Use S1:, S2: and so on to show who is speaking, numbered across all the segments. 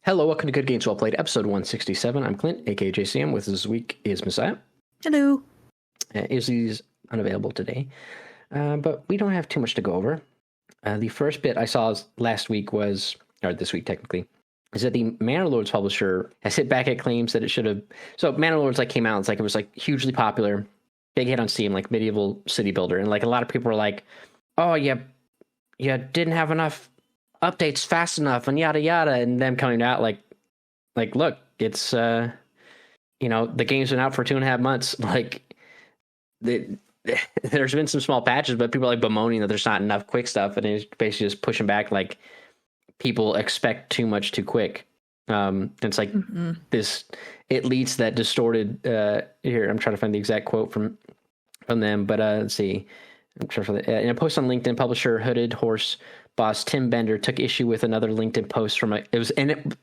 S1: Hello, welcome to Good Games Well Played, episode 167. I'm Clint, aka JCM. With us this week is Messiah.
S2: Hello.
S1: Izzy's unavailable today, but we don't have too much to go over. The first bit I saw last week was, or this week technically, is that the Manor Lords publisher has hit back at claims that it should have. So Manor Lords came out, it was hugely popular, big hit on Steam, medieval city builder, and a lot of people were like, "Oh, you didn't have enough updates fast enough," and yada yada, and them coming out look, it's the game's been out for 2.5 months. There's been some small patches, but people are bemoaning that there's not enough quick stuff, and it's basically just pushing back people expect too much too quick. It's this, it leads to that distorted here. I'm trying to find the exact quote from them, but let's see. I'm trying to find in a post on LinkedIn, publisher Hooded Horse boss Tim Bender took issue with another LinkedIn post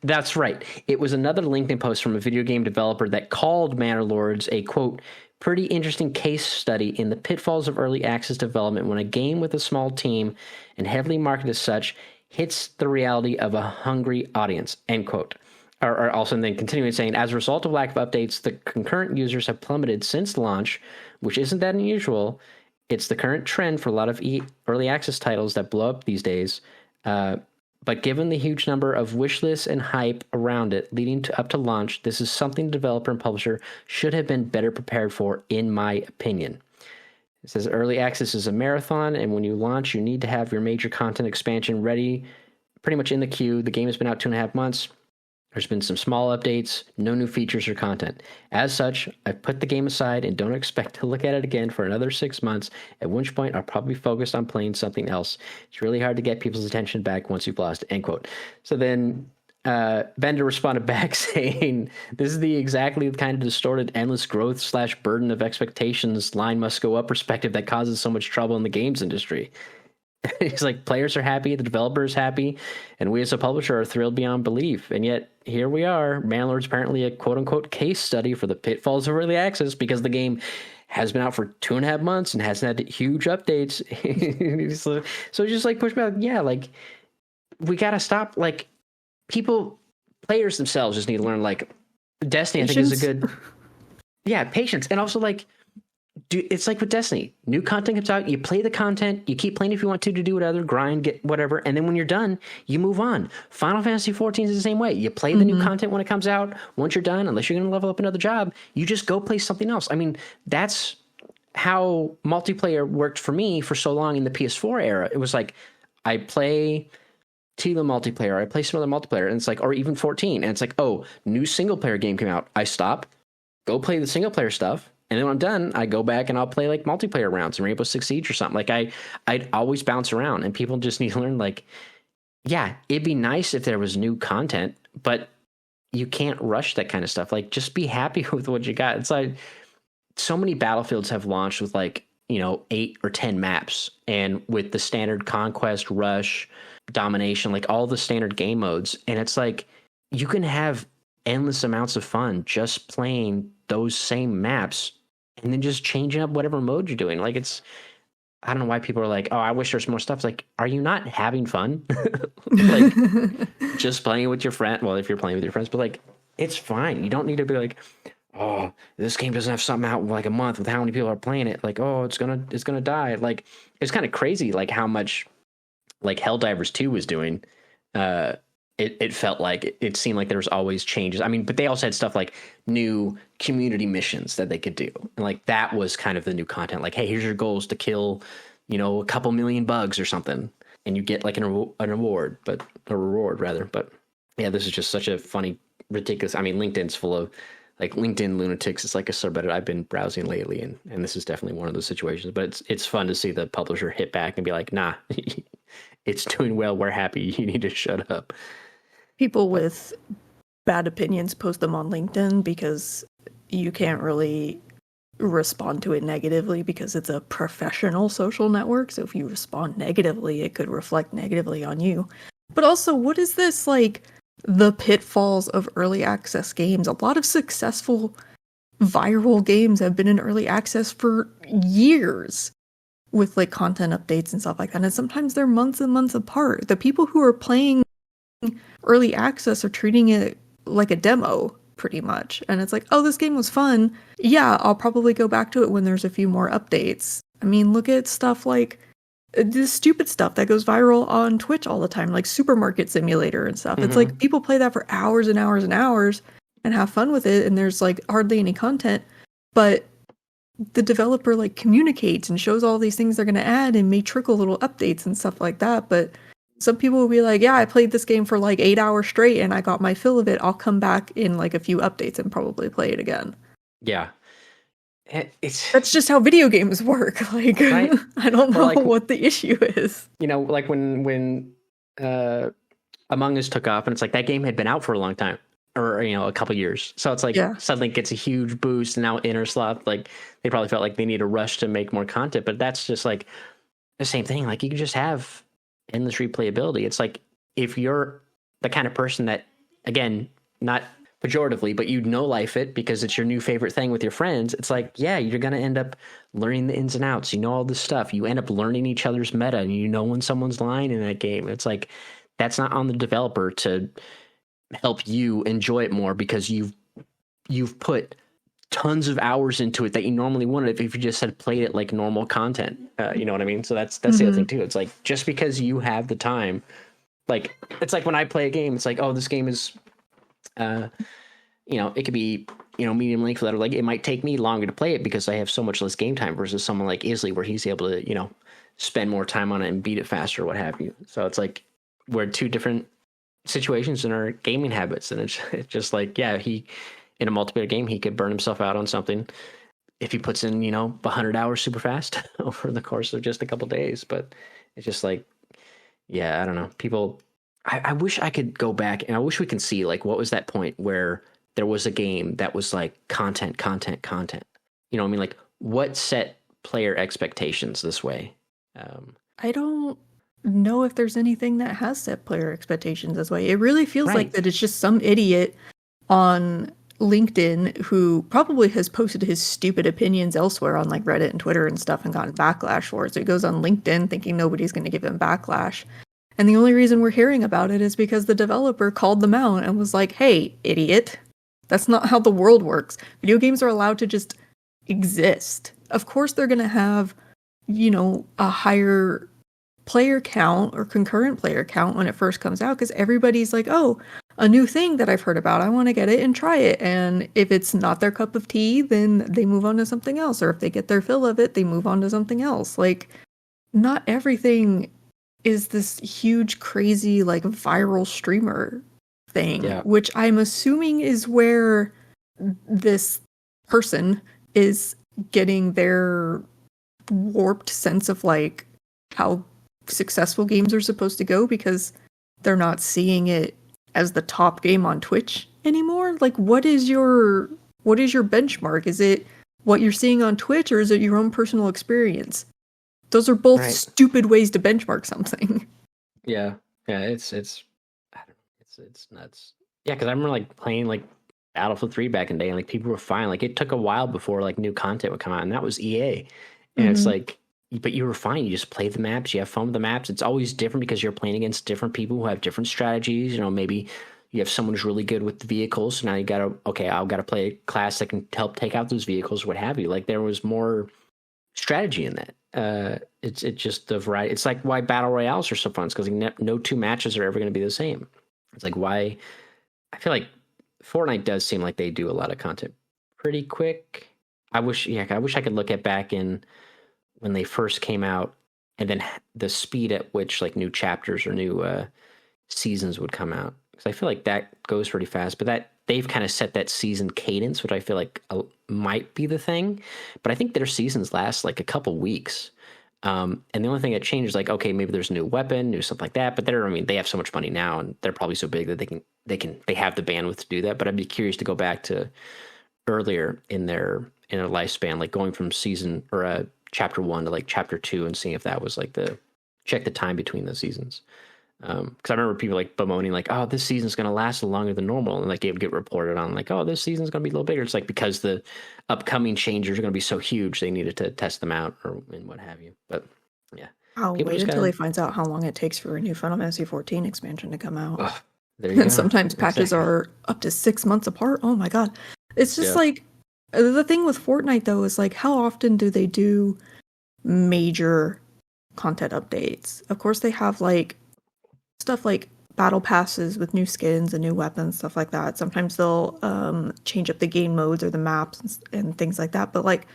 S1: that's right. It was another LinkedIn post from a video game developer that called Manor Lords a, quote, pretty interesting case study in the pitfalls of early access development when a game with a small team and heavily marketed as such hits the reality of a hungry audience, end quote. Or also then continuing saying, as a result of lack of updates, the concurrent users have plummeted since launch, which isn't that unusual. It's the current trend for a lot of early access titles that blow up these days. But given the huge number of wish lists and hype around it leading up to launch, this is something the developer and publisher should have been better prepared for, in my opinion. It says early access is a marathon, and when you launch, you need to have your major content expansion ready, pretty much in the queue. The game has been out 2.5 months. There's been some small updates, no new features or content. As such, I've put the game aside and don't expect to look at it again for another 6 months, at which point I'll probably focus on playing something else. It's really hard to get people's attention back once you've lost it, end quote. So then Bender responded back saying, this is exactly the kind of distorted, endless growth / burden of expectations line must go up perspective that causes so much trouble in the games industry. He's like, players are happy, the developer is happy, and we as a publisher are thrilled beyond belief. And yet, here we are. Manor Lords apparently a quote-unquote case study for the pitfalls of early access because the game has been out for 2.5 months and hasn't had huge updates. So just push back. Yeah, we got to stop. Players themselves just need to learn, Destiny, patience. I think is a good... Yeah, patience. And also, it's like with Destiny. New content comes out, you play the content, you keep playing if you want to do whatever, grind, get whatever, and then when you're done, you move on. Final Fantasy 14 is the same way. You play the new content when it comes out. Once you're done, unless you're going to level up another job, you just go play something else. I mean, that's how multiplayer worked for me for so long in the PS4 era. It was I play Tila multiplayer, I play some other multiplayer, and it's or even 14, and it's oh, new single player game came out. I stop, go play the single player stuff. And then when I'm done, I go back and I'll play multiplayer rounds in Rainbow Six Siege or something. I'd always bounce around, and people just need to learn yeah, it'd be nice if there was new content, but you can't rush that kind of stuff. Just be happy with what you got. It's so many Battlefields have launched with 8 or 10 maps, and with the standard conquest, rush, domination, all the standard game modes. And it's you can have endless amounts of fun just playing those same maps and then just changing up whatever mode you're doing. I don't know why people are oh, I wish there's more stuff. It's are you not having fun? Just playing with your friend. Well, if you're playing with your friends, but it's fine. You don't need to be oh, this game doesn't have something out in a month with how many people are playing it. Oh, it's gonna die. It's kind of crazy how much Helldivers 2 was doing. It felt it seemed like there was always changes. I mean, but they also had stuff new community missions that they could do. And that was kind of the new content. Hey, here's your goals to kill, a couple million bugs or something. And you get an reward, but a reward rather. But yeah, this is just such a funny, ridiculous. I mean, LinkedIn's full of LinkedIn lunatics. It's a subreddit I've been browsing lately. And this is definitely one of those situations, but it's fun to see the publisher hit back and be nah, it's doing well. We're happy. You need to shut up.
S2: People with bad opinions post them on LinkedIn because you can't really respond to it negatively because it's a professional social network. So if you respond negatively, it could reflect negatively on you. But also, what is this the pitfalls of early access games? A lot of successful viral games have been in early access for years with content updates and stuff like that. And sometimes they're months and months apart. The people who are playing early access are treating it like a demo pretty much. And it's like, oh, this game was fun. Yeah, I'll probably go back to it when there's a few more updates. I mean, look at stuff like this stupid stuff that goes viral on Twitch all the time, like Supermarket Simulator and stuff. It's like people play that for hours and hours and hours and have fun with it, and there's like hardly any content, but the developer like communicates and shows all these things they're going to add and may trickle little updates and stuff like that. But some people will be like, yeah, I played this game for like 8 hours straight and I got my fill of it. I'll come back in like a few updates and probably play it again.
S1: Yeah.
S2: That's just how video games work. Like, right? I don't know like, what the issue is.
S1: You know, like when Among Us took off, and it's like that game had been out for a long time, or you know, a couple years. So it's like suddenly it gets a huge boost, and now Interslot, like they probably felt like they need a rush to make more content. But that's just like the same thing. Like you can just have endless replayability. It's like if you're the kind of person that, again, not pejoratively, but you know life it because it's your new favorite thing with your friends. It's like, yeah, you're going to end up learning the ins and outs. You know all this stuff. You end up learning each other's meta, and you know when someone's lying in that game. It's like that's not on the developer to help you enjoy it more because you've put tons of hours into it that you normally wouldn't if you just had played it like normal content. You know what I mean? So that's the other thing too. It's like just because you have the time, like it's like when I play a game, it's like, oh, this game is you know, it could be, you know, medium length, or like it might take me longer to play it because I have so much less game time versus someone like Isley where he's able to, you know, spend more time on it and beat it faster, what have you. So it's like we're two different situations in our gaming habits, and it's just like, yeah, he in a multiplayer game he could burn himself out on something if he puts in, you know, 100 hours super fast over the course of just a couple days. But it's just like, yeah, I don't know, people. I wish I could go back, and I wish we can see like what was that point where there was a game that was like content. You know what I mean? Like what set player expectations this way?
S2: I don't know if there's anything that has set player expectations this way. It really feels like that it's just some idiot on LinkedIn who probably has posted his stupid opinions elsewhere on like Reddit and Twitter and stuff and gotten backlash for it. So he goes on LinkedIn thinking nobody's going to give him backlash. And the only reason we're hearing about it is because the developer called them out and was like, hey, idiot, that's not how the world works. Video games are allowed to just exist. Of course they're going to have, you know, a higher player count or concurrent player count when it first comes out because everybody's like, oh, a new thing that I've heard about, I want to get it and try it. And if it's not their cup of tea, then they move on to something else. Or if they get their fill of it, they move on to something else. Like, not everything is this huge, crazy, like, viral streamer thing, which I'm assuming is where this person is getting their warped sense of, like, how successful games are supposed to go because they're not seeing it as the top game on Twitch anymore. Like, what is your benchmark? Is it what you're seeing on Twitch, or is it your own personal experience? Those are both stupid ways to benchmark something.
S1: Yeah, it's I don't know, it's nuts. Yeah, because I remember like playing like Battlefield 3 back in the day, and like people were fine. Like it took a while before like new content would come out, and that was EA. And it's like, but you were fine. You just play the maps. You have fun with the maps. It's always different because you're playing against different people who have different strategies. You know, maybe you have someone who's really good with the vehicles. So now you gotta, I've got to play a class that can help take out those vehicles, what have you. Like there was more strategy in that. It's just the variety. It's like why battle royales are so fun. It's because no two matches are ever going to be the same. It's like why I feel like Fortnite does seem like they do a lot of content pretty quick. I wish I could look at back in when they first came out, and then the speed at which like new chapters or new seasons would come out. Because I feel like that goes pretty fast, but that they've kind of set that season cadence, which I feel like might be the thing. But I think their seasons last like a couple weeks. And the only thing that changes, like, okay, maybe there's a new weapon, new stuff like that. But they have so much money now, and they're probably so big that they have the bandwidth to do that. But I'd be curious to go back to earlier in their lifespan, like going from season or chapter 1 to like chapter 2, and seeing if that was like check the time between the seasons. Because I remember people like bemoaning like, oh, this season's going to last longer than normal, and like it would get reported on like, oh, this season's going to be a little bigger. It's like because the upcoming changes are going to be so huge, they needed to test them out and what have you. But yeah,
S2: I'll wait until he finds out how long it takes for a new Final Fantasy 14 expansion to come out.
S1: Ugh, There you
S2: And
S1: go.
S2: sometimes patches are up to 6 months apart. Oh my god. It's just like the thing with Fortnite though is like how often do they do major content updates? Of course they have like stuff like battle passes with new skins and new weapons, stuff like that. Sometimes they'll change up the game modes or the maps and things like that. But like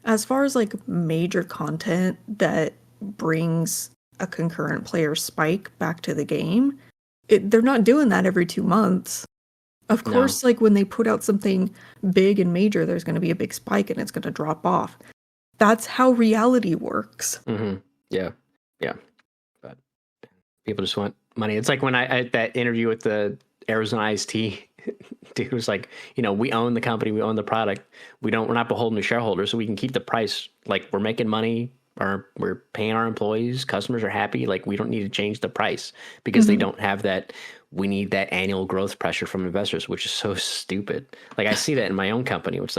S2: as far as like major content that brings a concurrent player spike back to the game, they're not doing that every 2 months. Of course, like when they put out something big and major, there's going to be a big spike and it's going to drop off. That's how reality works.
S1: Mm-hmm. Yeah. But people just want money. It's like when I that interview with the Arizona Iced Tea dude was like, we own the company, we own the product. We're not beholden to shareholders, so we can keep the price. Like we're making money, or we're paying our employees. Customers are happy. Like we don't need to change the price because they don't have that. We need that annual growth pressure from investors, which is so stupid. Like I see that in my own company, which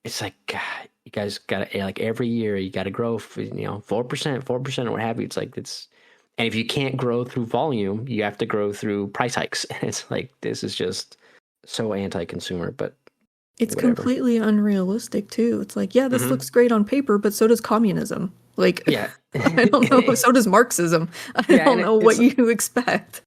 S1: it's like, God, you guys got to like every year you got to grow, 4%, or what have you. And if you can't grow through volume, you have to grow through price hikes. And it's like, this is just so anti-consumer, but
S2: it's
S1: whatever.
S2: Completely unrealistic too. It's like, yeah, this looks great on paper, but so does communism. Like,
S1: yeah,
S2: I don't know. So does Marxism. I don't know what you expect.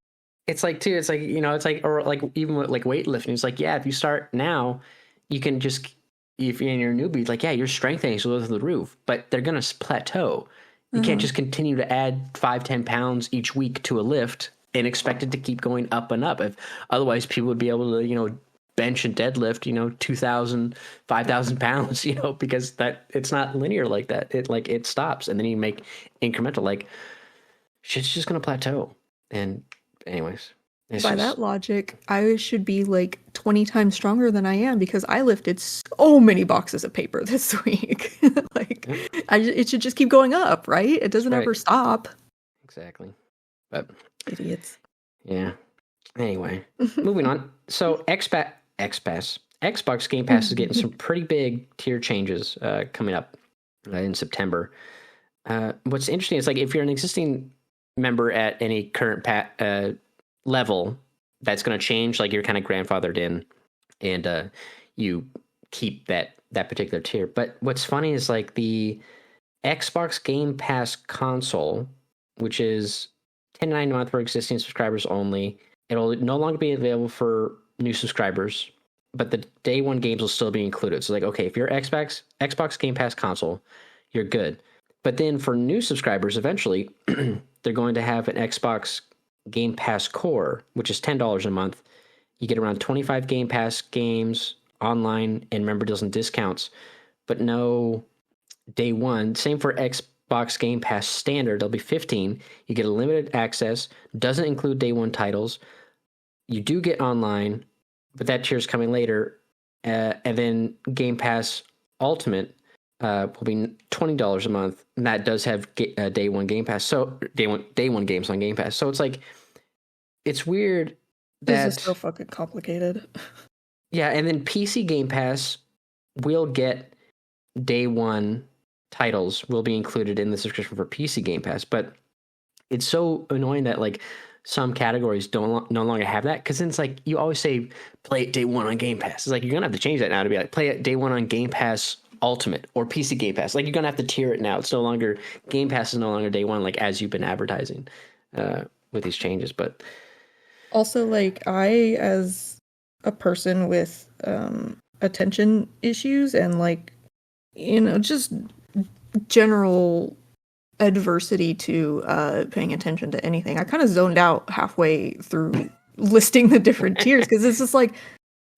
S1: It's like too. It's like or like even with like weightlifting. It's like, yeah, if you start now, you can just if you're a newbie, like your strength is go through the roof, but they're gonna plateau. You can't just continue to add 5-10 pounds each week to a lift and expect it to keep going up and up. If otherwise, people would be able to bench and deadlift 2,000, 5,000 pounds because that it's not linear like that. It stops and then you make incremental. Like shit's just gonna plateau. And anyways,
S2: by that logic, I should be like 20 times stronger than I am because I lifted so many boxes of paper this week. It should just keep going up, right? It doesn't ever stop.
S1: Exactly. But
S2: idiots.
S1: Yeah. Anyway, moving on. So Xbox Game Pass is getting some pretty big tier changes coming up in September. What's interesting is like if you're an existing member at any current level, that's going to change. Like you're kind of grandfathered in, and you keep that particular tier. But what's funny is like the Xbox Game Pass console, which is $10.99 a month for existing subscribers only. It'll no longer be available for new subscribers, but the day one games will still be included. So like, okay, if you're Xbox Game Pass console, you're good. But then for new subscribers, eventually, they're going to have an Xbox Game Pass Core, which is $10 a month. You get around 25 Game Pass games online and member deals and discounts, but no day one. Same for Xbox Game Pass Standard. There'll be 15. You get a limited access. Doesn't include day one titles. You do get online, but that tier is coming later. And then Game Pass Ultimate will be $20 a month, and that does have day one Game Pass. So day one games on Game Pass. So it's like it's weird that
S2: this is so fucking complicated.
S1: Yeah, and then PC Game Pass will get day one titles will be included in the subscription for PC Game Pass, but it's so annoying that like some categories no longer have that, because then it's like you always say play it day one on Game Pass. It's like you're gonna have to change that now to be like play it day one on Game Pass Ultimate or PC Game Pass. Like you're gonna have to tier it now. It's no longer Game Pass is no longer day one, like as you've been advertising with these changes. But
S2: also, like I, as a person with attention issues and like just general adversity to paying attention to anything, I kind of zoned out halfway through listing the different tiers because it's just like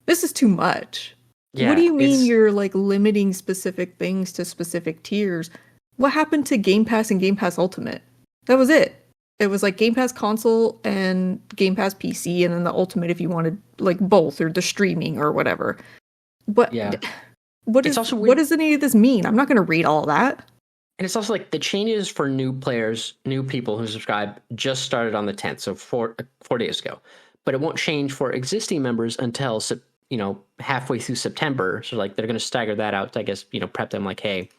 S2: this is too much. Yeah, what do you mean you're like limiting specific things to specific tiers? What happened to Game Pass and Game Pass Ultimate? That was it. It was like Game Pass console and Game Pass PC, and then the Ultimate if you wanted like both or the streaming or whatever. But yeah, what does any of this mean? I'm not going to read all that.
S1: And it's also like the changes for new players, new people who subscribe just started on the 10th, so 4 days ago. But it won't change for existing members until halfway through September. So like they're going to stagger that out to, I guess, prep them like, hey,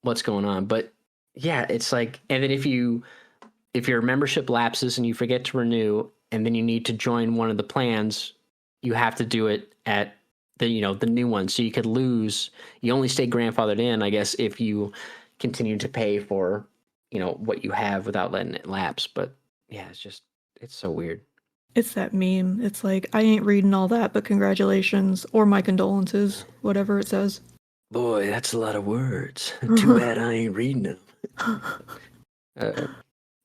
S1: what's going on? But yeah, it's like, and then if your membership lapses and you forget to renew and then you need to join one of the plans, you have to do it at the new one. So you could lose. You only stay grandfathered in, I guess, if you continue to pay for, what you have without letting it lapse. But yeah, it's so weird.
S2: It's that meme. It's like, I ain't reading all that, but congratulations or my condolences, whatever it says.
S1: Boy, that's a lot of words. Too bad I ain't reading them.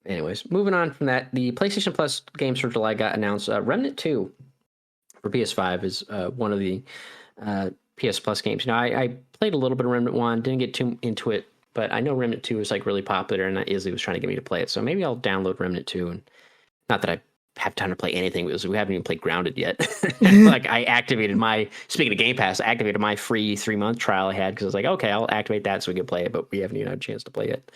S1: Anyways, moving on from that, the PlayStation Plus games for July got announced. Remnant 2 for PS5 is one of the PS Plus games. Now, I played a little bit of Remnant 1, didn't get too into it, but I know Remnant 2 is like really popular, and Izzy was trying to get me to play it. So maybe I'll download Remnant 2. And not that I have time to play anything, because we haven't even played Grounded yet. Like, I activated speaking of Game Pass, I activated my free 3-month trial I had, because I was like, okay, I'll activate that so we can play it, but we haven't even had a chance to play it.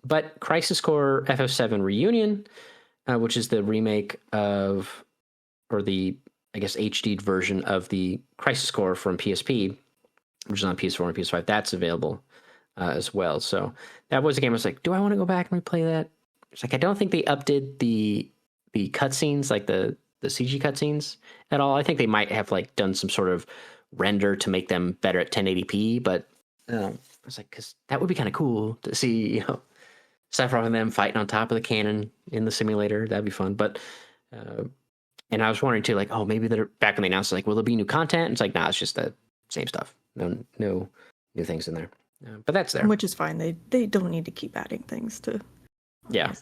S1: But Crisis Core FF7 Reunion, which is the remake of, or the, I guess, HD'd version of the Crisis Core from PSP, which is on PS4 and PS5, that's available as well. So that was a game I was like, do I want to go back and replay that? It's like, I don't think they updid the cutscenes, like the CG cutscenes at all. I think they might have like done some sort of render to make them better at 1080p, but I was like, because that would be kind of cool to see, Sephiroth and them fighting on top of the cannon in the simulator. That'd be fun. But and I was wondering too, like, oh, maybe they're back when they announced, like, will there be new content? And it's like, nah, it's just the same stuff. No new things in there. But that's there,
S2: which is fine. They don't need to keep adding things to.
S1: Yeah,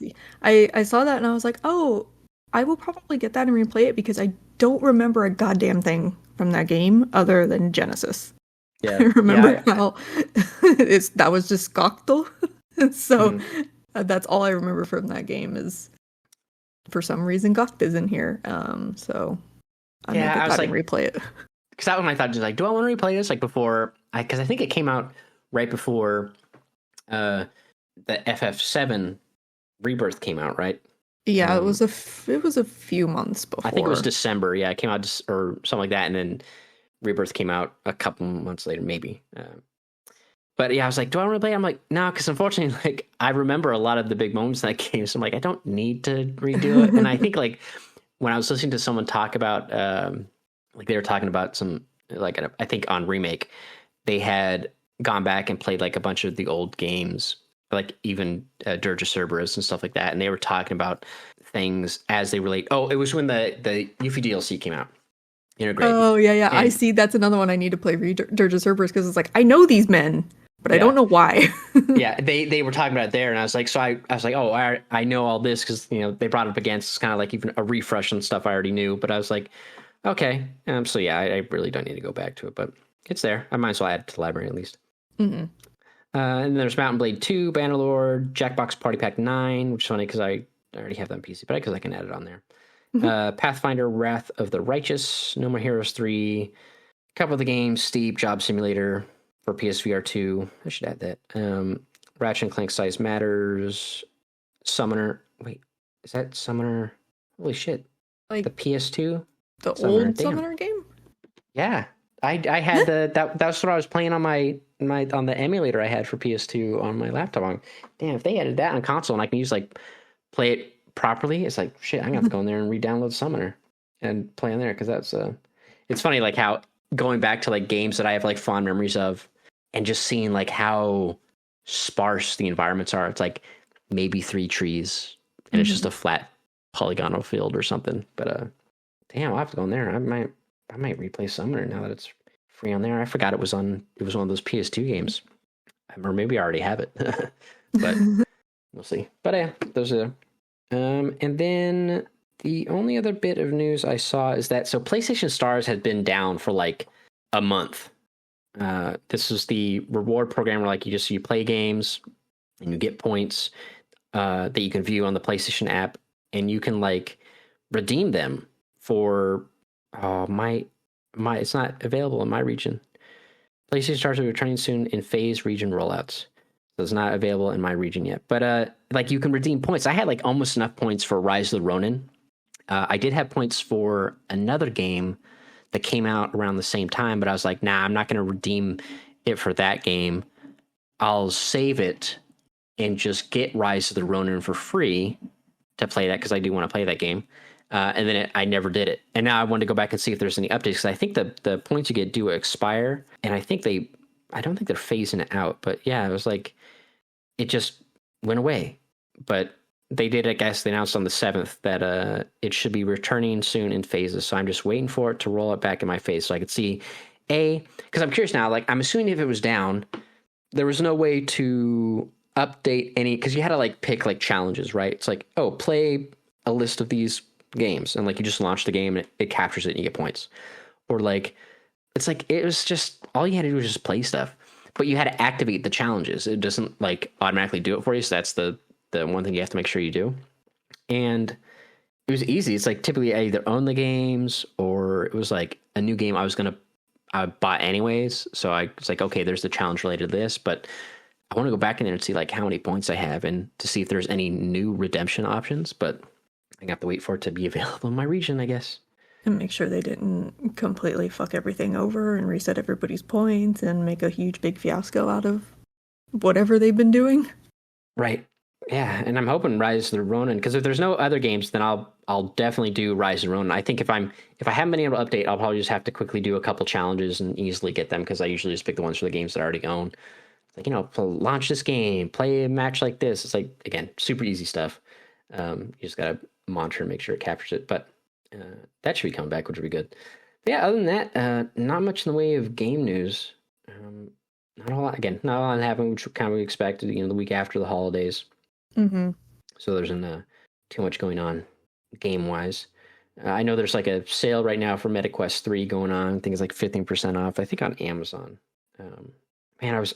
S2: I saw that and I was like, oh, I will probably get that and replay it, because I don't remember a goddamn thing from that game other than Genesis.
S1: Yeah,
S2: I remember how that was just Goctel. So that's all I remember from that game is, for some reason, Goct is in here. So I'm gonna get that and replay it.
S1: Because that was my thought, just like, do I want to replay this? Like before, because I think it came out right before the FF7 Rebirth came out, right?
S2: Yeah, it was a few months before.
S1: I think it was December. Yeah, it came out or something like that, and then Rebirth came out a couple months later, maybe. But yeah, I was like, do I want to play it? I'm like, no, because unfortunately, like, I remember a lot of the big moments in that game, so I'm like, I don't need to redo it. And I think, like, when I was listening to someone talk about, like, they were talking about some, like, I think on Remake, they had gone back and played, like, a bunch of the old games, like, even Dirge of Cerberus and stuff like that, and they were talking about things as they relate. Oh, it was when the Yuffie DLC came out. Integrate.
S2: Oh, yeah. And I see. That's another one I need to play, Dirge of Cerberus, because it's like, I know these men, but I don't know why.
S1: Yeah, they were talking about it there, and I was like, so I was like, oh, I know all this, because they brought it up against, it's kind of like even a refresh on stuff I already knew, but I was like, okay, so yeah, I really don't need to go back to it, but it's there. I might as well add it to the library at least. Mm-hmm. And there's Mountain Blade 2, Banner Lord, Jackbox Party Pack 9, which is funny because I already have that on PC, but because I can add it on there. Pathfinder Wrath of the Righteous, No More Heroes 3, a couple of the games, Steep, Job Simulator for PSVR 2. I should add that. Ratchet and Clank Size Matters, Summoner. Wait, is that Summoner? Holy shit.
S2: Like
S1: the PS2?
S2: The Summoner. Old Summoner game?
S1: Yeah. I had that's what I was playing on my on the emulator I had for PS2 on my laptop. Damn, if they added that on console and I can use like play it properly, it's like shit, I'm gonna have to go in there and re-download Summoner and play on there, because that's it's funny like how going back to like games that I have like fond memories of and just seeing like how sparse the environments are. It's like maybe 3 trees and it's just a flat polygonal field or something. But damn, I'll have to go in there. I might replay Summoner now that it's free on there. I forgot it was one of those PS2 games. Or maybe I already have it. But we'll see. But yeah, those are and then the only other bit of news I saw is that PlayStation Stars had been down for like a month. This is the reward program where like you play games and you get points that you can view on the PlayStation app, and you can like redeem them for my it's not available in my region. PlayStation Stars are returning soon in phase region rollouts. So it's not available in my region yet. But like you can redeem points. I had like almost enough points for Rise of the Ronin. I did have points for another game that came out around the same time, but I was like, nah, I'm not going to redeem it for that game. I'll save it and just get Rise of the Ronin for free to play that because I do want to play that game. And then I never did it. And now I wanted to go back and see if there's any updates because I think the points you get do expire. And I don't think they're phasing it out. But yeah, it was like, it just went away. But they did, I guess, they announced on the 7th that it should be returning soon in phases. So I'm just waiting for it to roll it back in my face so I could see, because I'm curious now, like, I'm assuming if it was down, there was no way to update any, because you had to like pick like challenges, right? It's like, oh, play a list of these games, and like you just launch the game and it captures it and you get points. Or like, it's like, it was just, all you had to do was just play stuff, but you had to activate the challenges. It doesn't like automatically do it for you. So that's the one thing you have to make sure you do. And it was easy. It's like typically I either own the games or it was like a new game I bought anyways. So I was like, okay, there's the challenge related to this, but I want to go back in there and see like how many points I have and to see if there's any new redemption options, but I have to wait for it to be available in my region, I guess.
S2: And make sure they didn't completely fuck everything over and reset everybody's points and make a huge big fiasco out of whatever they've been doing.
S1: Right. Yeah, and I'm hoping Rise of the Ronin, because if there's no other games, then I'll definitely do Rise of the Ronin. I think if I haven't been able to update, I'll probably just have to quickly do a couple challenges and easily get them, because I usually just pick the ones for the games that I already own. Like, launch this game, play a match like this. It's like, again, super easy stuff. You just gotta monitor and make sure it captures it. But that should be coming back, which would be good. But yeah, other than that, not much in the way of game news. Not a lot. Again, not a lot happened, which kind of we expected. The week after the holidays.
S2: Mm-hmm.
S1: So there isn't too much going on game-wise. I know there's like a sale right now for MetaQuest 3 going on. I think it's like 15% off, I think, on Amazon. Man, I was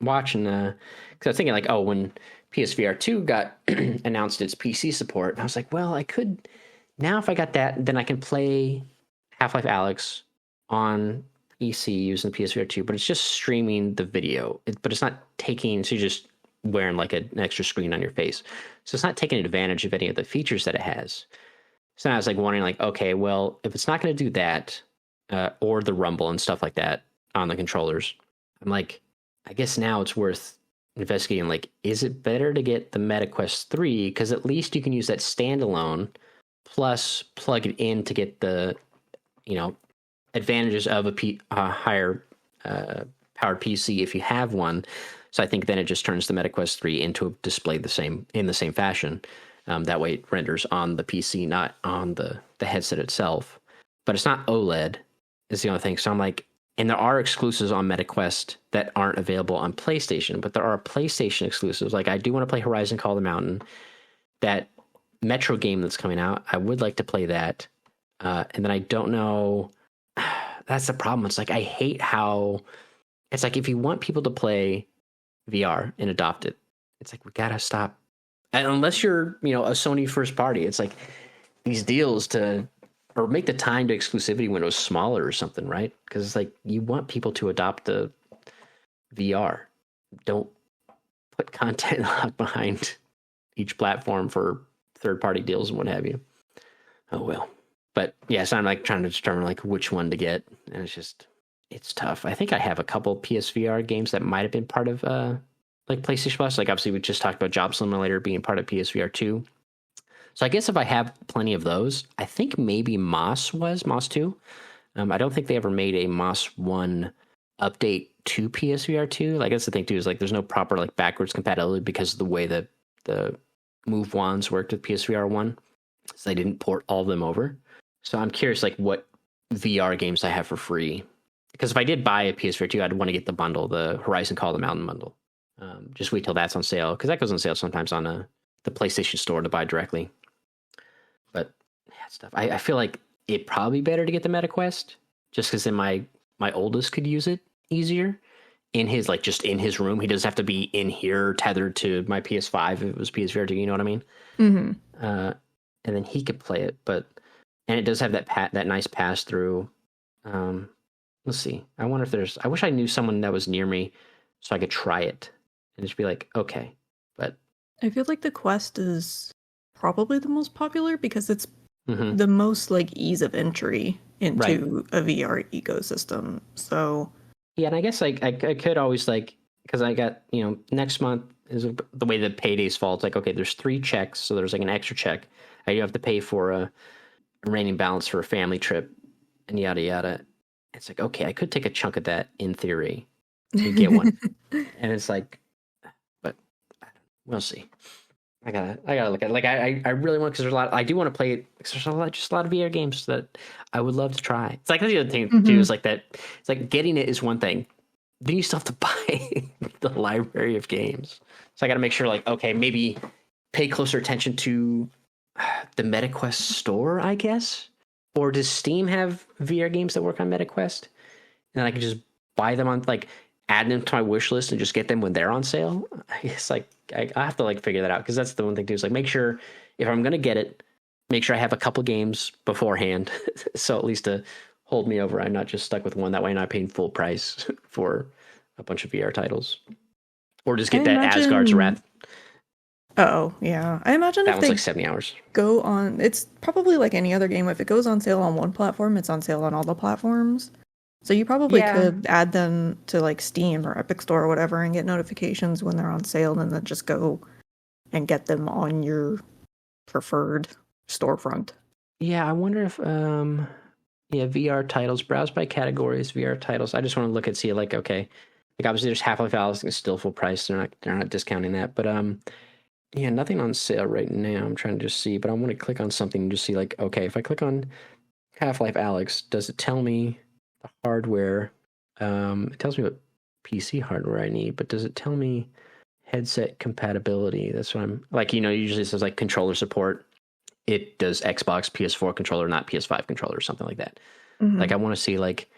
S1: watching, because I was thinking like, oh, when PSVR 2 got announced its PC support, and I was like, well, I could, now if I got that, then I can play Half-Life Alyx on PC using the PSVR 2, but it's just streaming the video. But it's not taking, so you're just wearing like an extra screen on your face. So it's not taking advantage of any of the features that it has. So now I was like wondering like, okay, well, if it's not going to do that, or the rumble and stuff like that on the controllers, I'm like, I guess now it's worth investigating. Like, is it better to get the MetaQuest 3? Because at least you can use that standalone plus plug it in to get the, advantages of a higher powered PC if you have one. So I think then it just turns the MetaQuest 3 into a display in the same fashion. That way it renders on the PC, not on the headset itself. But it's not OLED is the only thing. So I'm like, and there are exclusives on MetaQuest that aren't available on PlayStation, but there are PlayStation exclusives. Like I do want to play Horizon Call of the Mountain, that Metro game that's coming out. I would like to play that. And then I don't know. That's the problem. It's like, I hate how it's like, if you want people to play VR and adopt it, it's like, we gotta stop. And unless you're a Sony first party, it's like these deals or make the time to exclusivity windows smaller or something, right? Because it's like, you want people to adopt the VR. Don't put content out behind each platform for third party deals and what have you. Oh well. But yeah, so I'm like trying to determine like which one to get, and it's tough. I think I have a couple PSVR games that might have been part of like PlayStation Plus. Like obviously we just talked about Job Simulator being part of PSVR 2. So I guess if I have plenty of those, I think maybe Moss 2. I don't think they ever made a Moss 1 update to PSVR 2. Like that's the thing too, is like there's no proper like backwards compatibility because of the way that the Move wands worked with PSVR 1. So they didn't port all of them over. So I'm curious like what VR games I have for free. Because if I did buy a PSVR 2, I'd want to get the bundle, the Horizon Call of the Mountain bundle. Just wait till that's on sale, because that goes on sale sometimes on the PlayStation Store to buy directly. But yeah, stuff. I feel like it'd probably be better to get the MetaQuest, just because then my oldest could use it easier in his just in his room. He doesn't have to be in here tethered to my PS5 if it was PSVR 2. You know what I mean?
S2: Mm-hmm.
S1: And then he could play it, and it does have that nice pass through. Let's see. I wonder if I wish I knew someone that was near me so I could try it and just be like, okay. But
S2: I feel like the Quest is probably the most popular because it's
S1: mm-hmm.
S2: the most ease of entry into a VR ecosystem. So
S1: yeah, and I guess I could always because I got next month is the way the paydays fall. It's like, okay, there's 3 checks, so there's like an extra check. You have to pay for a remaining balance for a family trip, and yada yada. It's like, okay, I could take a chunk of that in theory to get one, and it's like, but we'll see. I gotta look at it. Like I really want, because there's a lot. I do want to play it because there's a lot of VR games that I would love to try. It's like the other thing too is like that. It's like getting it is one thing, then you still have to buy the library of games. So I got to make sure, like, okay, maybe pay closer attention to the MetaQuest store, I guess. Or does Steam have VR games that work on MetaQuest? And I can just buy them on, like, add them to my wish list and just get them when they're on sale. It's like, I have to, like, figure that out, because that's the one thing too, is like, make sure if I'm going to get it, make sure I have a couple games beforehand. So at least to hold me over, I'm not just stuck with one. That way I'm not paying full price for a bunch of VR titles. Or just get that Asgard's Wrath.
S2: Oh, yeah. I imagine
S1: that
S2: if
S1: one's
S2: they
S1: like 70 hours.
S2: Go on, it's probably like any other game. If it goes on sale on one platform, it's on sale on all the platforms. So you probably could add them to like Steam or Epic Store or whatever and get notifications when they're on sale, and then just go and get them on your preferred storefront.
S1: Yeah, I wonder if VR titles, browse by categories, VR titles. I just want to look and see, like, okay, like obviously there's Half-Life Alyx, it's still full price. They're not discounting that, but yeah, nothing on sale right now. I'm trying to just see, but I want to click on something and just see, like, okay, if I click on Half-Life Alyx, does it tell me the hardware? It tells me what PC hardware I need, but does it tell me headset compatibility? That's what I'm like, usually it says like controller support. It does Xbox, PS4 controller, not PS5 controller, or something like that. Mm-hmm. Like, I want to see, like,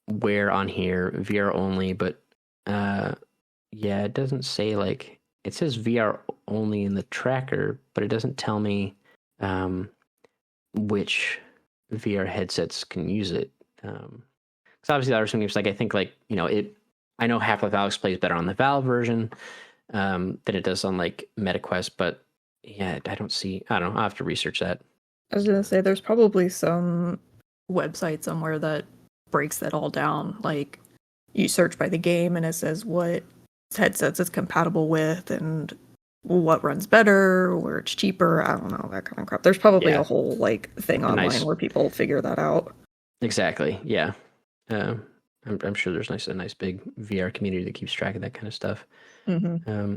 S1: where on here VR only, but yeah, it doesn't say, like, it says VR only in the tracker, but it doesn't tell me which VR headsets can use it. Because obviously there are some games, like, I think, like, I know Half-Life Alyx plays better on the Valve version than it does on, like, MetaQuest, but yeah, I don't know. I'll have to research that.
S2: I was going to say, there's probably some website somewhere that breaks that all down. Like, you search by the game and it says what headsets it's compatible with and what runs better, where it's cheaper. I don't know, that kind of crap. There's probably a whole, like, thing online where people figure that out.
S1: Exactly, yeah. I'm sure there's a nice big VR community that keeps track of that kind of stuff. Mm-hmm.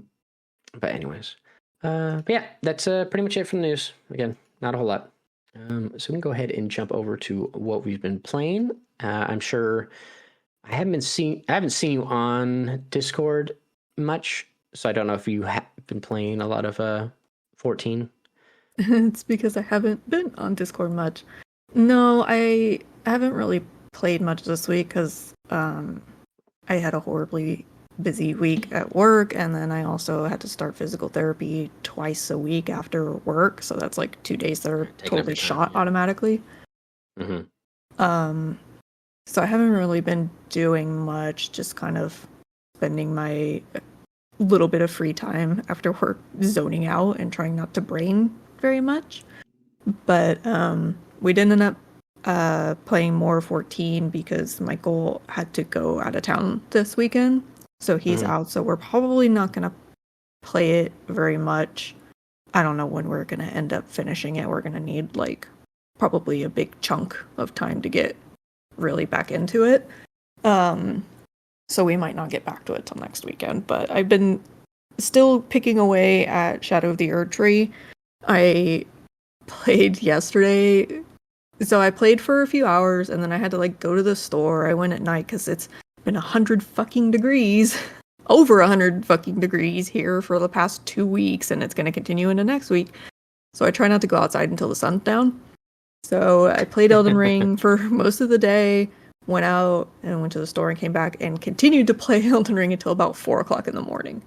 S1: But anyways. But yeah, that's pretty much it from the news. Again, not a whole lot. So we can go ahead and jump over to what we've been playing. I'm sure I haven't seen you on Discord much, so I don't know if you have been playing a lot of 14.
S2: It's because I haven't been on Discord much. No, I haven't really played much this week because I had a horribly busy week at work, and then I also had to start physical therapy twice a week after work, so that's like 2 days that are totally shot automatically. Mm-hmm. So I haven't really been doing much, just kind of spending my little bit of free time after work zoning out and trying not to brain very much. But we did end up playing more 14 because Michael had to go out of town this weekend. So he's out, so we're probably not going to play it very much. I don't know when we're going to end up finishing it. We're going to need, like, probably a big chunk of time to get really back into it. So we might not get back to it till next weekend. But I've been still picking away at Shadow of the Erdtree. I played yesterday. So I played for a few hours, and then I had to, like, go to the store. I went at night because it's been 100 fucking degrees, over 100 fucking degrees here for the past 2 weeks, and it's going to continue into next week. So I try not to go outside until the sun's down. So I played Elden Ring for most of the day, went out and went to the store and came back and continued to play Elden Ring until about 4 o'clock in the morning.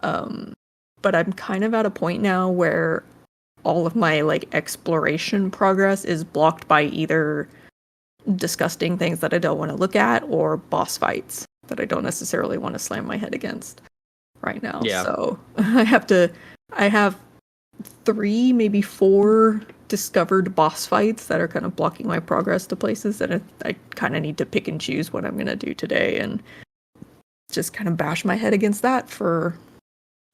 S2: But I'm kind of at a point now where all of my, like, exploration progress is blocked by either disgusting things that I don't want to look at or boss fights that I don't necessarily want to slam my head against right now. Yeah. So I have 3, maybe 4 discovered boss fights that are kind of blocking my progress to places that I kind of need to pick and choose what I'm going to do today and just kind of bash my head against that for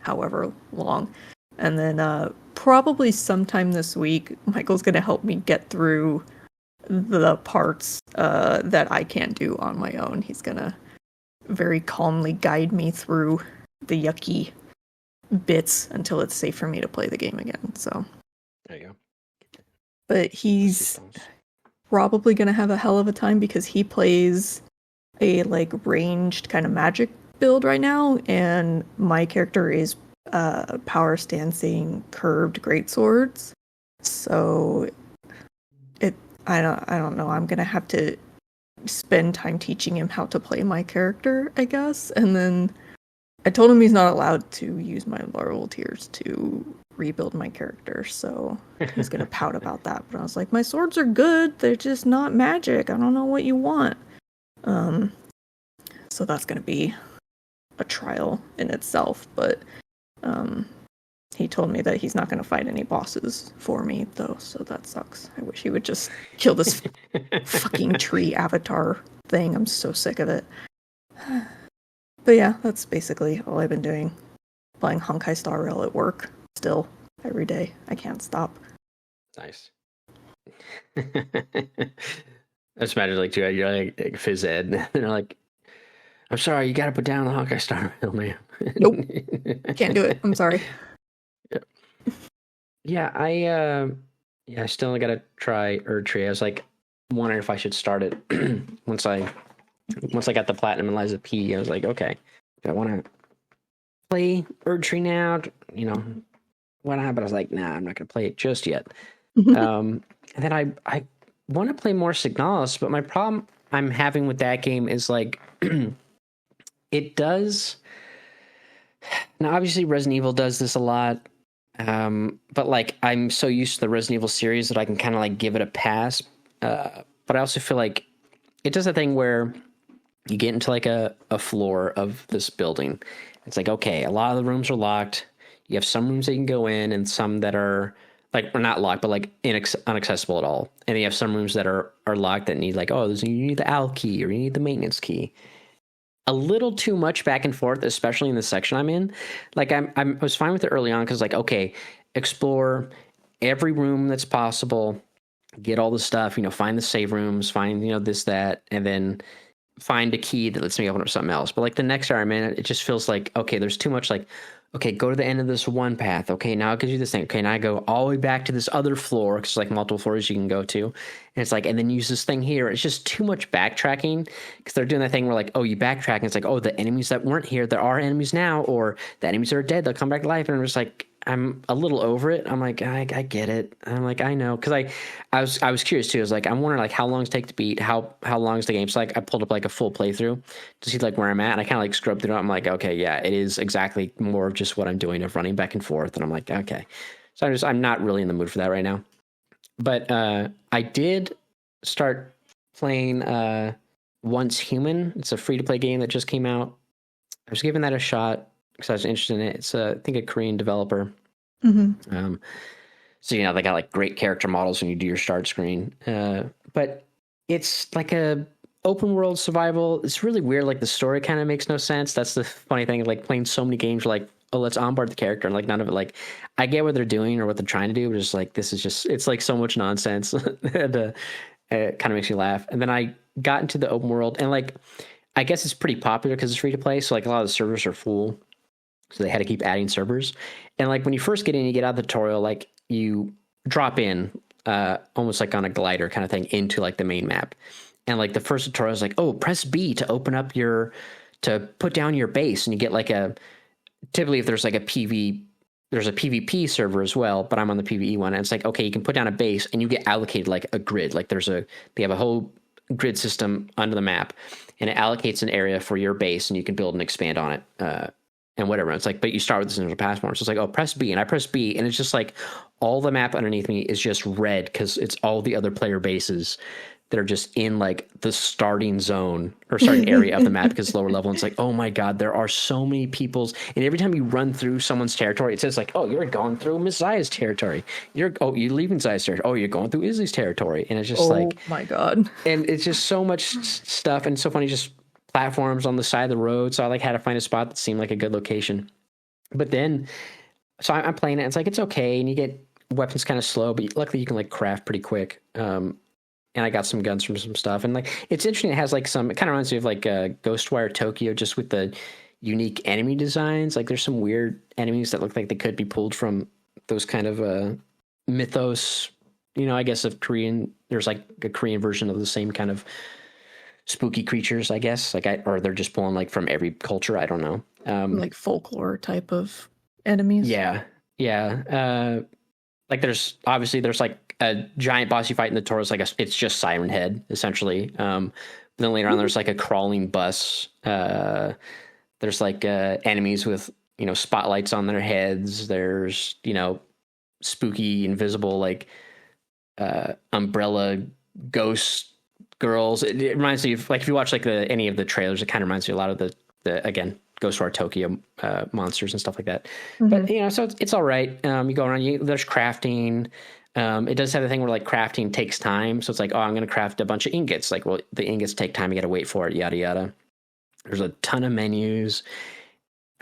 S2: however long. And then probably sometime this week, Michael's going to help me get through the parts that I can't do on my own. He's going to very calmly guide me through the yucky bits until it's safe for me to play the game again. So
S1: there you go.
S2: But he's probably going to have a hell of a time because he plays a like ranged kind of magic build right now, and my character is power stancing curved greatswords. So I don't know. I'm gonna have to spend time teaching him how to play my character, I guess. And then I told him he's not allowed to use my larval tears to rebuild my character, so he's gonna pout about that. But I was like, my swords are good, they're just not magic. I don't know what you want. So that's gonna be a trial in itself, but he told me that he's not gonna fight any bosses for me though, so that sucks. I wish he would just kill this fucking tree avatar thing. I'm so sick of it. But yeah, that's basically all I've been doing. Playing Honkai Star Rail at work still every day. I can't stop.
S1: Nice. I just imagine like you're like phys ed, and they're like, "I'm sorry, you got to put down the Honkai Star Rail, man."
S2: Nope, can't do it. I'm sorry.
S1: Yeah, I still only got to try Erdtree. I was like wondering if I should start it once I got the platinum and Liza P. I was like, okay, do I want to play Erdtree now? You know, why not? But I was like, nah, I'm not going to play it just yet. And then I want to play more Signalis, but my problem I'm having with that game is like, it does. Now, obviously, Resident Evil does this a lot. But like, I'm so used to the Resident Evil series that I can kind of like give it a pass. But I also feel like it does a thing where you get into like a floor of this building. It's like, okay, a lot of the rooms are locked. You have some rooms that you can go in and some that are like, or not locked, but like inaccessible at all. And you have some rooms that are locked that need like, oh, you need the AL key or you need the maintenance key. A little too much back and forth, especially in the section I'm in. Like I was fine with it early on because like, okay, explore every room that's possible, get all the stuff, you know, find the save rooms, find, you know, this, that, and then find a key that lets me open up something else. But like the next hour I'm in, it just feels like, okay, there's too much like, okay, go to the end of this one path. Okay, now it gives you this thing. Okay, now I go all the way back to this other floor because like multiple floors you can go to. And it's like, and then use this thing here. It's just too much backtracking because they're doing that thing where like, oh, you backtrack and it's like, oh, the enemies that weren't here, there are enemies now, or the enemies that are dead, they'll come back to life. And I'm just like, I'm a little over it. I'm like, I get it. I'm like, I know. Cause I was curious too. I was like, I'm wondering like how long it take to beat, how long is the game? So like I pulled up like a full playthrough to see like where I'm at. And I kind of like scrubbed through it. I'm like, okay, yeah, it is exactly more of just what I'm doing of running back and forth. And I'm like, okay. So I'm not really in the mood for that right now. But I did start playing Once Human. It's a free to play game that just came out. I was giving that a shot because I was interested in it. It's I think a Korean developer. Mm-hmm. So you know they got like great character models when you do your start screen. But it's like a open world survival. It's really weird. Like the story kind of makes no sense. That's the funny thing. Like playing so many games, like, oh, let's onboard the character, and like none of it. Like I get what they're doing or what they're trying to do, but just like this is just it's like so much nonsense. And, it kind of makes me laugh. And then I got into the open world, and like I guess it's pretty popular because it's free to play. So like a lot of the servers are full. So they had to keep adding servers. And like when you first get in, you get out of the tutorial, like you drop in almost like on a glider kind of thing into like the main map. And like the first tutorial is like, oh, press B to open up to put down your base. And you get like typically if there's like there's a PvP server as well, but I'm on the PvE one. And it's like, okay, you can put down a base and you get allocated like a grid. Like they have a whole grid system under the map and it allocates an area for your base and you can build and expand on it. And whatever. It's like, but you start with this initial platform. So it's like, oh, press B. And I press B. And it's just like all the map underneath me is just red because it's all the other player bases that are just in like the starting zone or starting area of the map because it's lower level. And it's like, oh my God, there are so many peoples. And every time you run through someone's territory, it says like, oh, you're going through Miss Zaya's territory. You're leaving Zaya's territory. Oh, you're going through Izzy's territory. And it's just like,
S2: oh my God.
S1: And it's just so much stuff. And it's so funny, just platforms on the side of the road. So I like had to find a spot that seemed like a good location. But then, so I'm playing it. It's like, it's okay. And you get weapons kind of slow, but luckily you can like craft pretty quick. And I got some guns from some stuff. And like, it's interesting. It has like some, it kind of reminds me of like Ghostwire Tokyo, just with the unique enemy designs. Like there's some weird enemies that look like they could be pulled from those kind of mythos, I guess of Korean. There's like a Korean version of the same kind of spooky creatures, I guess. Or they're just pulling like from every culture. I don't know.
S2: Like folklore type of enemies.
S1: Yeah. Yeah. Like there's like a giant boss you fight in the tour. It's just Siren Head essentially. Then later on, there's like a crawling bus. There's like enemies with spotlights on their heads. There's spooky invisible like umbrella ghost girls. It reminds me of like if you watch like any of the trailers, it kind of reminds me a lot of the again Ghostwire Tokyo monsters and stuff like that.
S2: Mm-hmm.
S1: But so it's all right. You go around. There's crafting. It does have the thing where like crafting takes time. So it's like, oh, I'm going to craft a bunch of ingots. Like, well, the ingots take time. You got to wait for it. Yada yada. There's a ton of menus.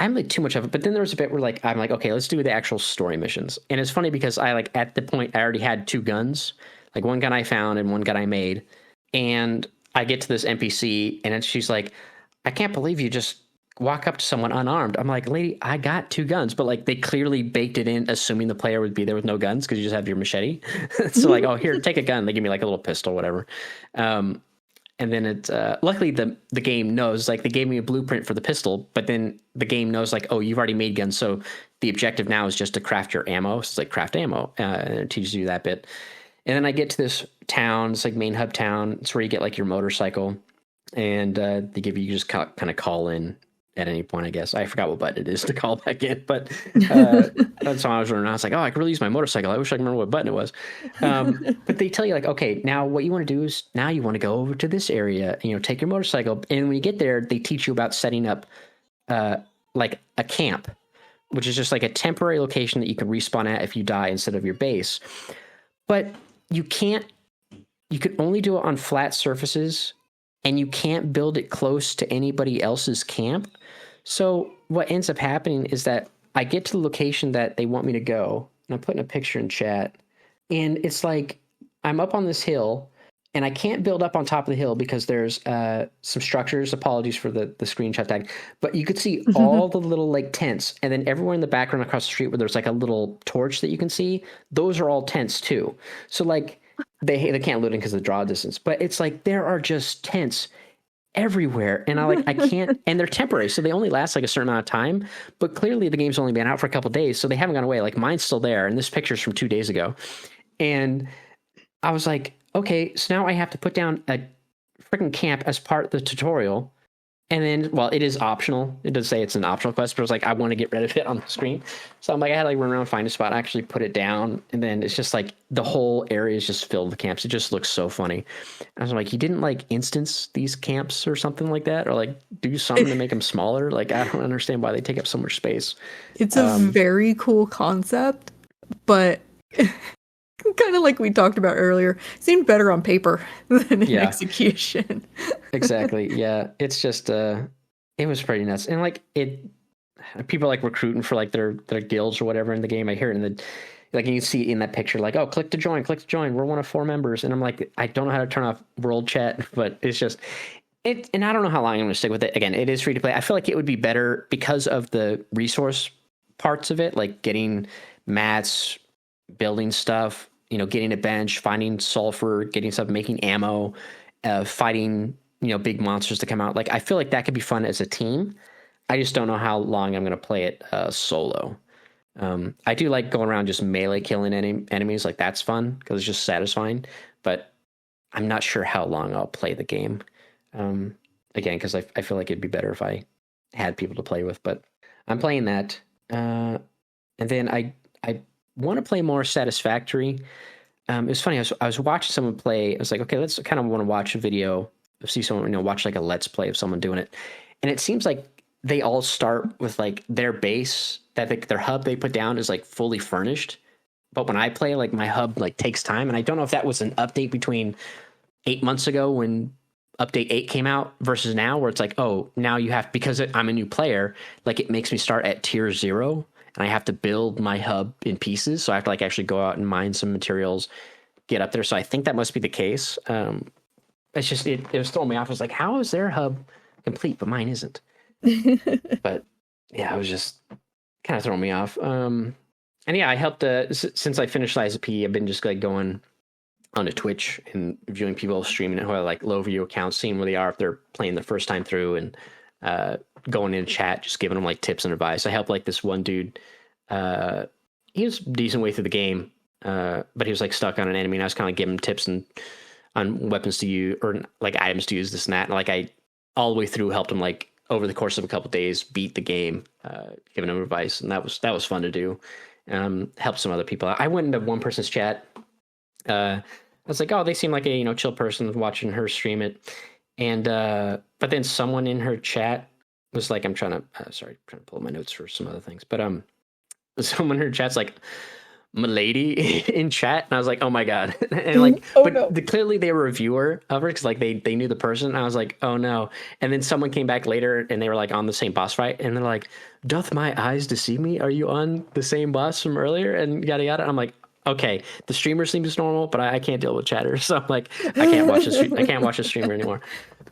S1: I haven't played too much of it, but then there was a bit where like I'm like, okay, let's do the actual story missions. And it's funny because I like at the point I already had 2 guns, like one gun I found and one gun I made, and I get to this NPC and she's like, I can't believe you just walk up to someone unarmed. I'm like, lady, I got 2 guns, but like they clearly baked it in, assuming the player would be there with no guns because you just have your machete. So like, oh, here, take a gun. They give me like a little pistol, whatever. And then it's luckily the game knows, like they gave me a blueprint for the pistol, but then the game knows like, oh, you've already made guns, so the objective now is just to craft your ammo. So it's like craft ammo, and it teaches you that bit. And then I get to this town. It's like main hub town. It's where you get like your motorcycle, and they give you just kind of call in at any point, I guess. I forgot what button it is to call back in, but that's how I was running around. I was like, oh, I could really use my motorcycle. I wish I could remember what button it was. But they tell you like, okay, now what you want to do is now you want to go over to this area and, take your motorcycle. And when you get there, they teach you about setting up like a camp, which is just like a temporary location that you can respawn at if you die instead of your base. But you can only do it on flat surfaces, and you can't build it close to anybody else's camp. So what ends up happening is that I get to the location that they want me to go, and I'm putting a picture in chat, and it's like I'm up on this hill, and I can't build up on top of the hill because there's some structures. Apologies for the screenshot tag, but you could see all the little like tents, and then everywhere in the background across the street where there's like a little torch that you can see, those are all tents too. So like they can't loot in because of the draw distance, but it's like there are just tents everywhere, and I can't, and they're temporary, so they only last like a certain amount of time. But clearly the game's only been out for a couple of days, so they haven't gone away. Like mine's still there, and this picture's from 2 days ago, and I was like, okay, so now I have to put down a freaking camp as part of the tutorial. And then, well, it is optional. It does say it's an optional quest, but I was like, I want to get rid of it on the screen. So I'm like, I had to like run around, find a spot, actually put it down. And then it's just like the whole area is just filled with camps. It just looks so funny. I was like, you didn't like instance these camps or something like that? Or like do something to make them smaller? Like, I don't understand why they take up so much space.
S2: It's a very cool concept, but kind of like we talked about earlier, seemed better on paper than in execution.
S1: Exactly. Yeah. It's just, it was pretty nuts. And like people are like recruiting for like their guilds or whatever in the game. I hear it in the, like you see it in that picture, like, oh, click to join. We're one of 4 members. And I'm like, I don't know how to turn off world chat, but it's just it. And I don't know how long I'm going to stick with it. Again, it is free to play. I feel like it would be better because of the resource parts of it, like getting mats, building stuff, getting a bench, finding sulfur, getting stuff, making ammo, fighting, big monsters to come out. Like, I feel like that could be fun as a team. I just don't know how long I'm going to play it solo. I do like going around just melee killing enemies. Like, that's fun because it's just satisfying. But I'm not sure how long I'll play the game. Again, because I feel like it'd be better if I had people to play with. But I'm playing that. And then I want to play more Satisfactory. It was funny. I was watching someone play. I was like, okay, let's kind of want to watch a video, see someone, watch like a let's play of someone doing it. And it seems like they all start with like their base, that their hub they put down is like fully furnished. But when I play, like my hub like takes time. And I don't know if that was an update between 8 months ago when update 8 came out versus now, where it's like, oh, now you have, because I'm a new player, like it makes me start at tier 0 and I have to build my hub in pieces. So I have to like actually go out and mine some materials, get up there. So I think that must be the case. It's just, it was throwing me off. I was like, how is their hub complete, but mine isn't? But yeah, it was just kind of throwing me off. And yeah, I helped, since I finished Lies P, I've been just like going onto Twitch and viewing people streaming who have like low view accounts, seeing where they are if they're playing the first time through, and going in chat, just giving them like tips and advice. I helped like this one dude. He was a decent way through the game, but he was like stuck on an enemy, and I was kind of giving him tips and on weapons to use, or like items to use, this and that. And like I all the way through helped him like over the course of a couple of days beat the game, giving him advice, and that was fun to do. Helped some other people out. I went into one person's chat. I was like, oh, they seem like a chill person, watching her stream it, and but then someone in her chat was like, I'm trying to pull up my notes for some other things, but someone in her chat's like, "Milady" in chat, and I was like, oh my god. And like, clearly they were a viewer of her, because like they knew the person, and I was like, oh no. And then someone came back later and they were like on the same boss fight, and they're like, doth my eyes deceive me, are you on the same boss from earlier, and yada yada. I'm like, okay, the streamer seems normal, but I can't deal with chatter, so I'm like, I can't watch the streamer anymore.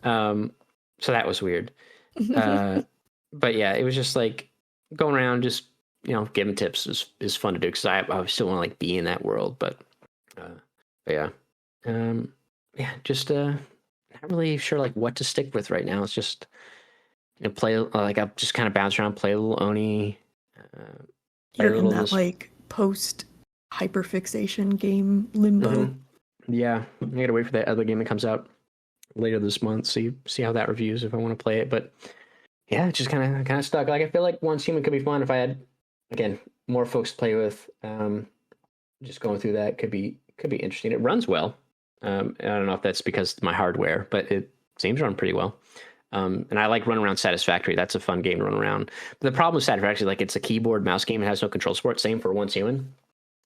S1: So that was weird. But yeah, it was just like going around, just giving tips is fun to do, because I still want to like be in that world. But yeah, just not really sure like what to stick with right now. It's just play, like I've just kind of bounced around, play a little Oni.
S2: You're in that like post hyperfixation game limbo.
S1: Mm-hmm. Yeah, I gotta wait for that other game that comes out later this month. See how that reviews, if I want to play it. But yeah, it's just kind of stuck. Like I feel like Once Human could be fun if I had, again, more folks to play with. Just going through that could be interesting. It runs well. I don't know if that's because of my hardware, but it seems to run pretty well. And I like running around Satisfactory. That's a fun game to run around. But the problem with Satisfactory, like it's a keyboard mouse game. It has no control support. Same for Once Human.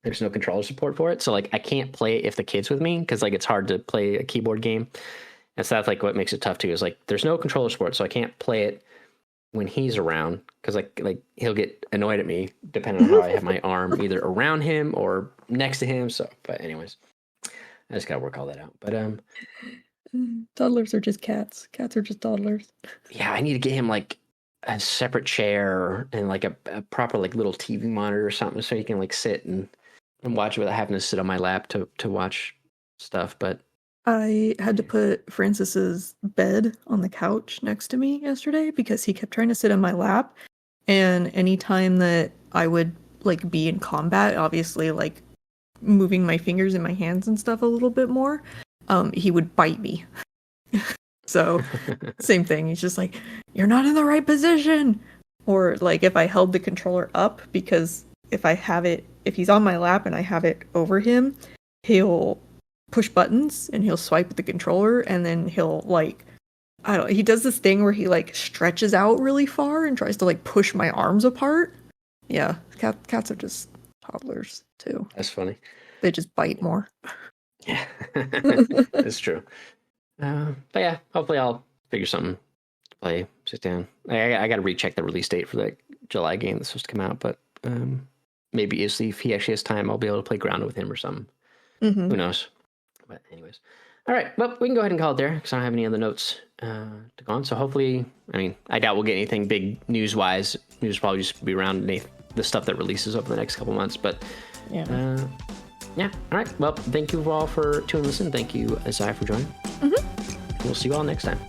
S1: There's no controller support for it. So like I can't play it if the kid's with me, because like it's hard to play a keyboard game. And so that's like what makes it tough too, is like there's no controller support, so I can't play it when he's around, because like he'll get annoyed at me depending on how I have my arm either around him or next to him. So, but anyways, I just gotta work all that out. But
S2: toddlers are just cats. Cats are just toddlers.
S1: Yeah, I need to get him like a separate chair and like a proper like little TV monitor or something, so he can like sit and watch it without having to sit on my lap to watch stuff. But
S2: I had to put Francis's bed on the couch next to me yesterday because he kept trying to sit on my lap. And anytime that I would like be in combat, obviously like moving my fingers and my hands and stuff a little bit more, he would bite me. So same thing. He's just like, you're not in the right position. Or like if I held the controller up, because if he's on my lap and I have it over him, he'll push buttons and he'll swipe with the controller, and then he'll like, he does this thing where he like stretches out really far and tries to like push my arms apart. Yeah, cats are just toddlers too.
S1: That's funny.
S2: They just bite more.
S1: Yeah, it's true. But yeah, hopefully I'll figure something to play, sit down. I got to recheck the release date for the July game that's supposed to come out, but maybe if he actually has time, I'll be able to play Grounded with him or something. Mm-hmm. Who knows? But anyways, all right. Well, we can go ahead and call it there, because I don't have any other notes to go on. So hopefully, I doubt we'll get anything big news-wise. News will probably just be around the stuff that releases over the next couple months. But yeah. All right. Well, thank you all for tuning in. Thank you, Isaiah, for joining. Mm-hmm. We'll see you all next time.